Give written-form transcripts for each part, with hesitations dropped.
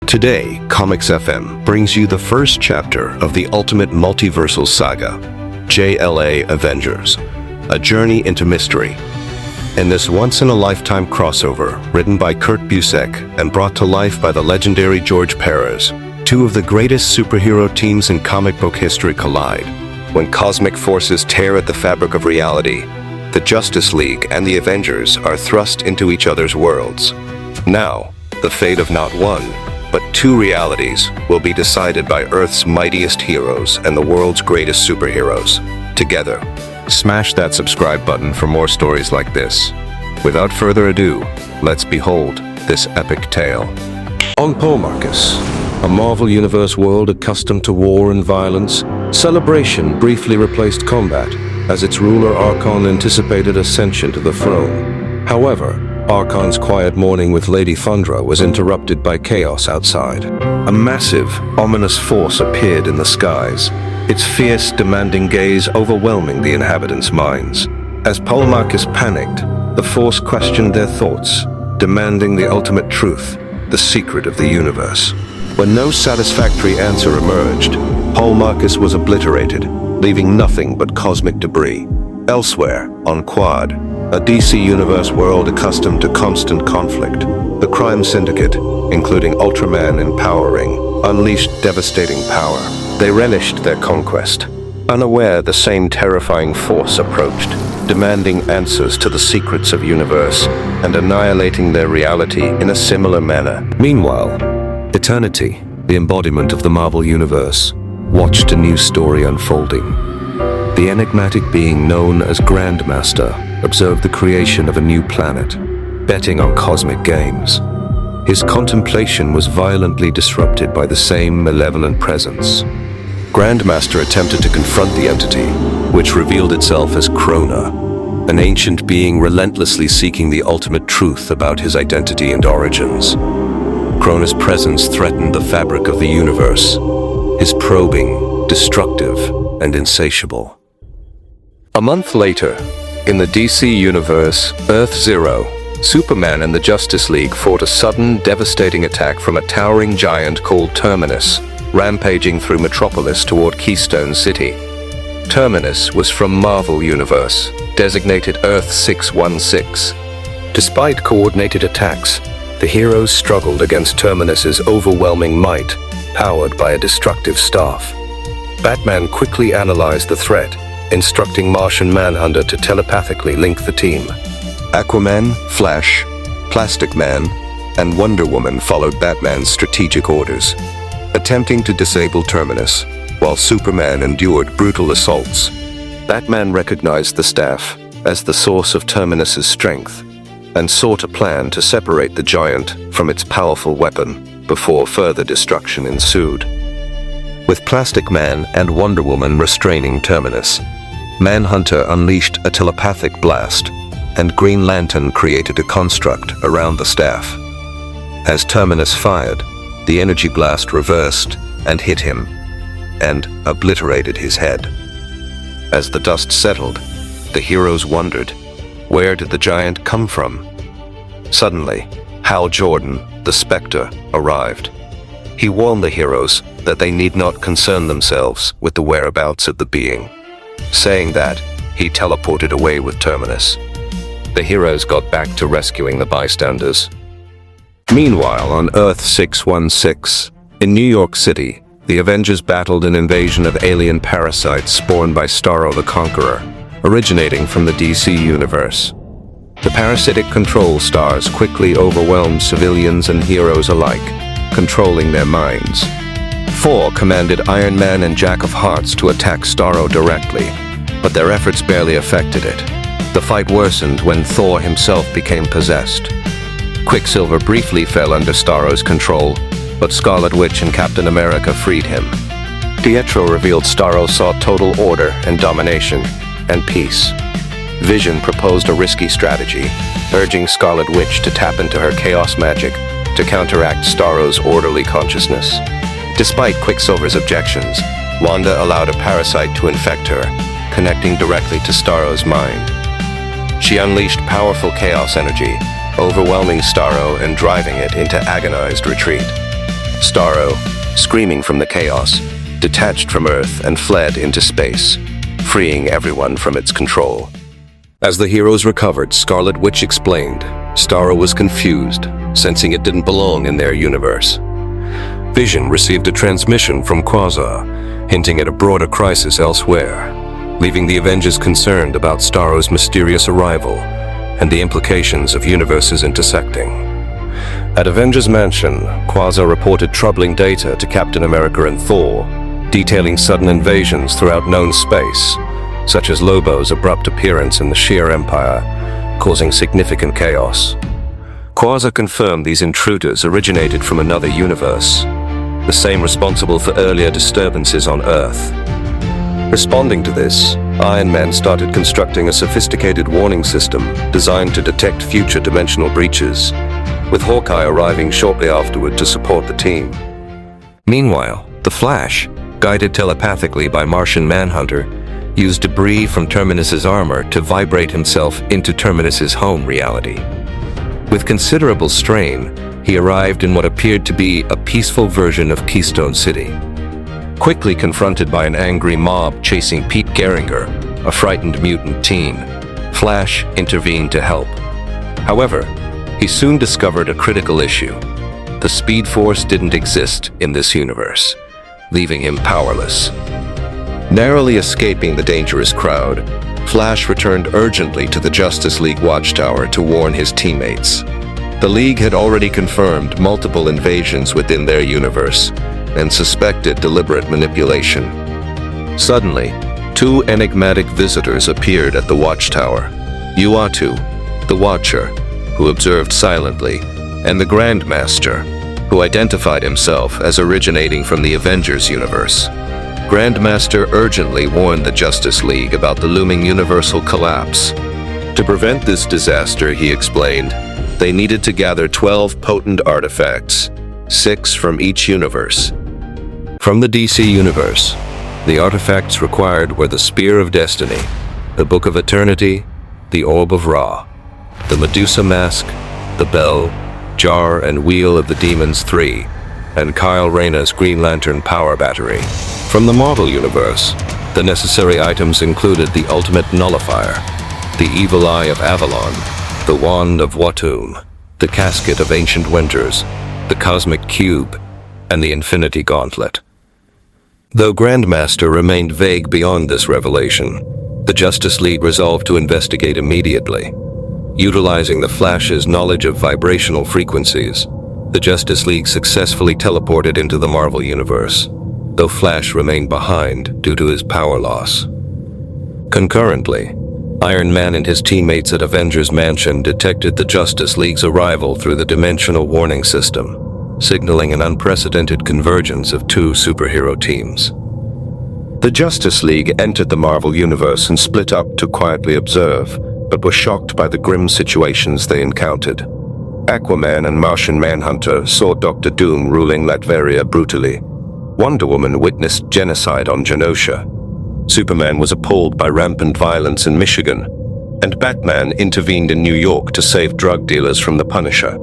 Today, ComixFM brings you the first chapter of the ultimate multiversal saga, JLA Avengers, a journey into mystery. In this once-in-a-lifetime crossover, written by Kurt Busiek and brought to life by the legendary George Perez, two of the greatest superhero teams in comic book history collide. When cosmic forces tear at the fabric of reality, the Justice League and the Avengers are thrust into each other's worlds. Now, the fate of not one, but two realities will be decided by Earth's mightiest heroes and the world's greatest superheroes, together. Smash that subscribe button for more stories like this. Without further ado, let's behold this epic tale. On Paul Marcus, a Marvel Universe world accustomed to war and violence, celebration briefly replaced combat as its ruler Archon anticipated ascension to the throne. However, Archon's quiet morning with Lady Thundra was interrupted by chaos outside. A massive, ominous force appeared in the skies, its fierce, demanding gaze overwhelming the inhabitants' minds. As Paul Marcus panicked, the force questioned their thoughts, demanding the ultimate truth, the secret of the universe. When no satisfactory answer emerged, Paul Marcus was obliterated, leaving nothing but cosmic debris. Elsewhere, on Quad, a DC Universe world accustomed to constant conflict, the crime syndicate, including Ultraman and Power Ring, unleashed devastating power. They relished their conquest, unaware the same terrifying force approached, demanding answers to the secrets of universe and annihilating their reality in a similar manner. Meanwhile, Eternity, the embodiment of the Marvel Universe, watched a new story unfolding. The enigmatic being known as Grandmaster observed the creation of a new planet, betting on cosmic games. His contemplation was violently disrupted by the same malevolent presence. Grandmaster attempted to confront the entity, which revealed itself as Krona, an ancient being relentlessly seeking the ultimate truth about his identity and origins. Krona's presence threatened the fabric of the universe, his probing, destructive, and insatiable. A month later, in the DC Universe, Earth Zero, Superman and the Justice League fought a sudden, devastating attack from a towering giant called Terminus, rampaging through Metropolis toward Keystone City. Terminus was from Marvel Universe, designated Earth 616. Despite coordinated attacks, the heroes struggled against Terminus's overwhelming might, powered by a destructive staff. Batman quickly analyzed the threat, instructing Martian Manhunter to telepathically link the team. Aquaman, Flash, Plastic Man, and Wonder Woman followed Batman's strategic orders, attempting to disable Terminus, while Superman endured brutal assaults. Batman recognized the staff as the source of Terminus's strength, and sought a plan to separate the giant from its powerful weapon before further destruction ensued. With Plastic Man and Wonder Woman restraining Terminus, Manhunter unleashed a telepathic blast, and Green Lantern created a construct around the staff. As Terminus fired, the energy blast reversed and hit him, and obliterated his head. As the dust settled, the heroes wondered, where did the giant come from? Suddenly, Hal Jordan, the Spectre, arrived. He warned the heroes that they need not concern themselves with the whereabouts of the being, saying that he teleported away with Terminus. The heroes got back to rescuing the bystanders. Meanwhile, on Earth 616, in New York City, the Avengers battled an invasion of alien parasites spawned by Starro the Conqueror, originating from the DC Universe. The parasitic control stars quickly overwhelmed civilians and heroes alike, controlling their minds. Thor commanded Iron Man and Jack of Hearts to attack Starro directly, but their efforts barely affected it. The fight worsened when Thor himself became possessed. Quicksilver briefly fell under Starro's control, but Scarlet Witch and Captain America freed him. Pietro revealed Starro sought total order and domination, and peace. Vision proposed a risky strategy, urging Scarlet Witch to tap into her chaos magic to counteract Starro's orderly consciousness. Despite Quicksilver's objections, Wanda allowed a parasite to infect her, connecting directly to Starro's mind. She unleashed powerful chaos energy, overwhelming Starro and driving it into agonized retreat. Starro, screaming from the chaos, detached from Earth and fled into space, freeing everyone from its control. As the heroes recovered, Scarlet Witch explained, Starro was confused, sensing it didn't belong in their universe. Vision received a transmission from Quasar, hinting at a broader crisis elsewhere, leaving the Avengers concerned about Starro's mysterious arrival and the implications of universes intersecting. At Avengers Mansion, Quasar reported troubling data to Captain America and Thor, detailing sudden invasions throughout known space, such as Lobo's abrupt appearance in the Sheer Empire, causing significant chaos. Quasar confirmed these intruders originated from another universe, the same responsible for earlier disturbances on Earth. Responding to this, Iron Man started constructing a sophisticated warning system designed to detect future dimensional breaches, with Hawkeye arriving shortly afterward to support the team. Meanwhile, the Flash, guided telepathically by Martian Manhunter, used debris from Terminus's armor to vibrate himself into Terminus's home reality. With considerable strain, he arrived in what appeared to be a peaceful version of Keystone City. Quickly confronted by an angry mob chasing Pete Geringer, a frightened mutant teen, Flash intervened to help. However, he soon discovered a critical issue. The Speed Force didn't exist in this universe, leaving him powerless. Narrowly escaping the dangerous crowd, Flash returned urgently to the Justice League Watchtower to warn his teammates. The League had already confirmed multiple invasions within their universe and suspected deliberate manipulation. Suddenly, two enigmatic visitors appeared at the Watchtower: Uatu, the Watcher, who observed silently, and the Grandmaster, who identified himself as originating from the Avengers universe. Grandmaster urgently warned the Justice League about the looming universal collapse. To prevent this disaster, he explained, they needed to gather 12 potent artifacts, 6 from each universe. From the DC universe, the artifacts required were the Spear of Destiny, the Book of Eternity, the Orb of Ra, the Medusa Mask, the Bell, Jar and Wheel of the Demons 3, and Kyle Rayner's Green Lantern Power Battery. From the Marvel Universe, the necessary items included the Ultimate Nullifier, the Evil Eye of Avalon, the Wand of Watum, the Casket of Ancient Winters, the Cosmic Cube, and the Infinity Gauntlet. Though Grandmaster remained vague beyond this revelation, the Justice League resolved to investigate immediately. Utilizing the Flash's knowledge of vibrational frequencies, the Justice League successfully teleported into the Marvel Universe, though Flash remained behind due to his power loss. Concurrently, Iron Man and his teammates at Avengers Mansion detected the Justice League's arrival through the dimensional warning system, signaling an unprecedented convergence of two superhero teams. The Justice League entered the Marvel Universe and split up to quietly observe, but were shocked by the grim situations they encountered. Aquaman and Martian Manhunter saw Dr. Doom ruling Latveria brutally. Wonder Woman witnessed genocide on Genosha. Superman was appalled by rampant violence in Michigan, and Batman intervened in New York to save drug dealers from the Punisher,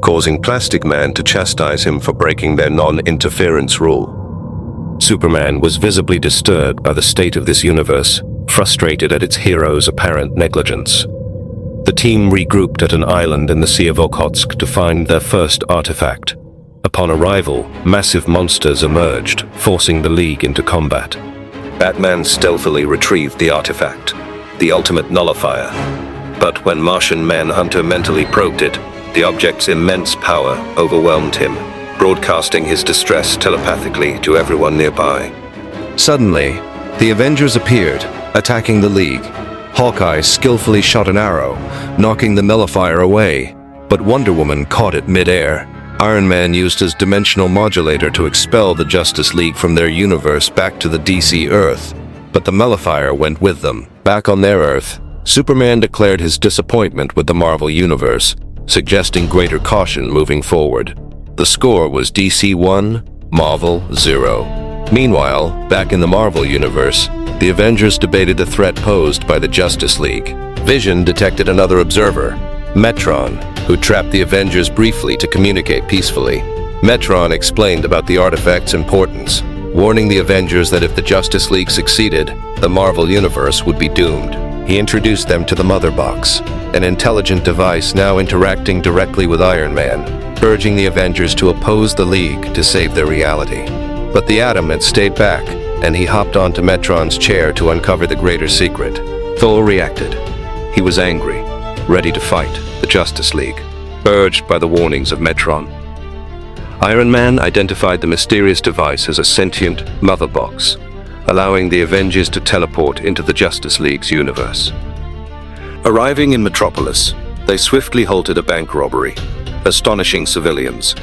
causing Plastic Man to chastise him for breaking their non-interference rule. Superman was visibly disturbed by the state of this universe, frustrated at its heroes' apparent negligence. The team regrouped at an island in the Sea of Okhotsk to find their first artifact. Upon arrival, massive monsters emerged, forcing the League into combat. Batman stealthily retrieved the artifact, the Ultimate Nullifier. But when Martian Manhunter mentally probed it, the object's immense power overwhelmed him, broadcasting his distress telepathically to everyone nearby. Suddenly, the Avengers appeared, attacking the League. Hawkeye skillfully shot an arrow, knocking the nullifier away, but Wonder Woman caught it mid-air. Iron Man used his dimensional modulator to expel the Justice League from their universe back to the DC Earth, but the nullifier went with them. Back on their Earth, Superman declared his disappointment with the Marvel Universe, suggesting greater caution moving forward. The score was DC 1, Marvel 0. Meanwhile, back in the Marvel Universe, the Avengers debated the threat posed by the Justice League. Vision detected another observer, Metron, who trapped the Avengers briefly to communicate peacefully. Metron explained about the artifact's importance, warning the Avengers that if the Justice League succeeded, the Marvel Universe would be doomed. He introduced them to the Mother Box, an intelligent device now interacting directly with Iron Man, urging the Avengers to oppose the League to save their reality. But the Atom had stayed back, and he hopped onto Metron's chair to uncover the greater secret. Thor reacted. He was angry, ready to fight the Justice League, urged by the warnings of Metron. Iron Man identified the mysterious device as a sentient Mother Box, allowing the Avengers to teleport into the Justice League's universe. Arriving in Metropolis, they swiftly halted a bank robbery, astonishing civilians.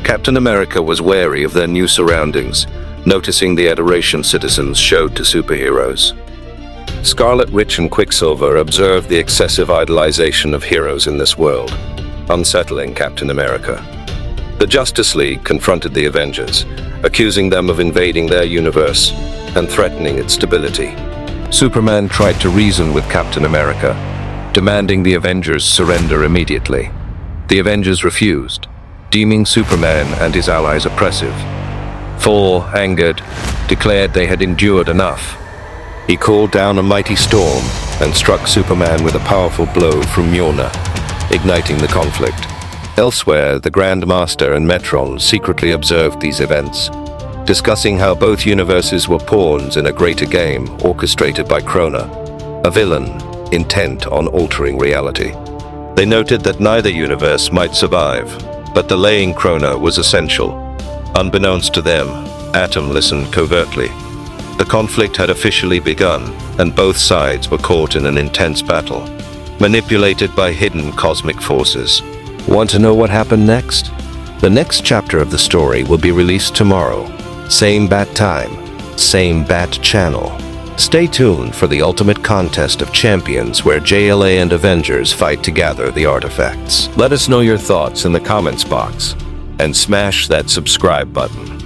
Captain America was wary of their new surroundings, noticing the adoration citizens showed to superheroes. Scarlet Witch and Quicksilver observed the excessive idolization of heroes in this world, unsettling Captain America. The Justice League confronted the Avengers, accusing them of invading their universe and threatening its stability. Superman tried to reason with Captain America, demanding the Avengers surrender immediately. The Avengers refused, deeming Superman and his allies oppressive. Thor, angered, declared they had endured enough. He called down a mighty storm and struck Superman with a powerful blow from Mjolnir, igniting the conflict. Elsewhere, the Grand Master and Metron secretly observed these events, discussing how both universes were pawns in a greater game orchestrated by Krona, a villain intent on altering reality. They noted that neither universe might survive, but delaying Krona was essential. Unbeknownst to them, Atom listened covertly. The conflict had officially begun, and both sides were caught in an intense battle, manipulated by hidden cosmic forces. Want to know what happened next? The next chapter of the story will be released tomorrow. Same bat time, same bat channel. Stay tuned for the ultimate contest of champions where JLA and Avengers fight to gather the artifacts. Let us know your thoughts in the comments box and smash that subscribe button.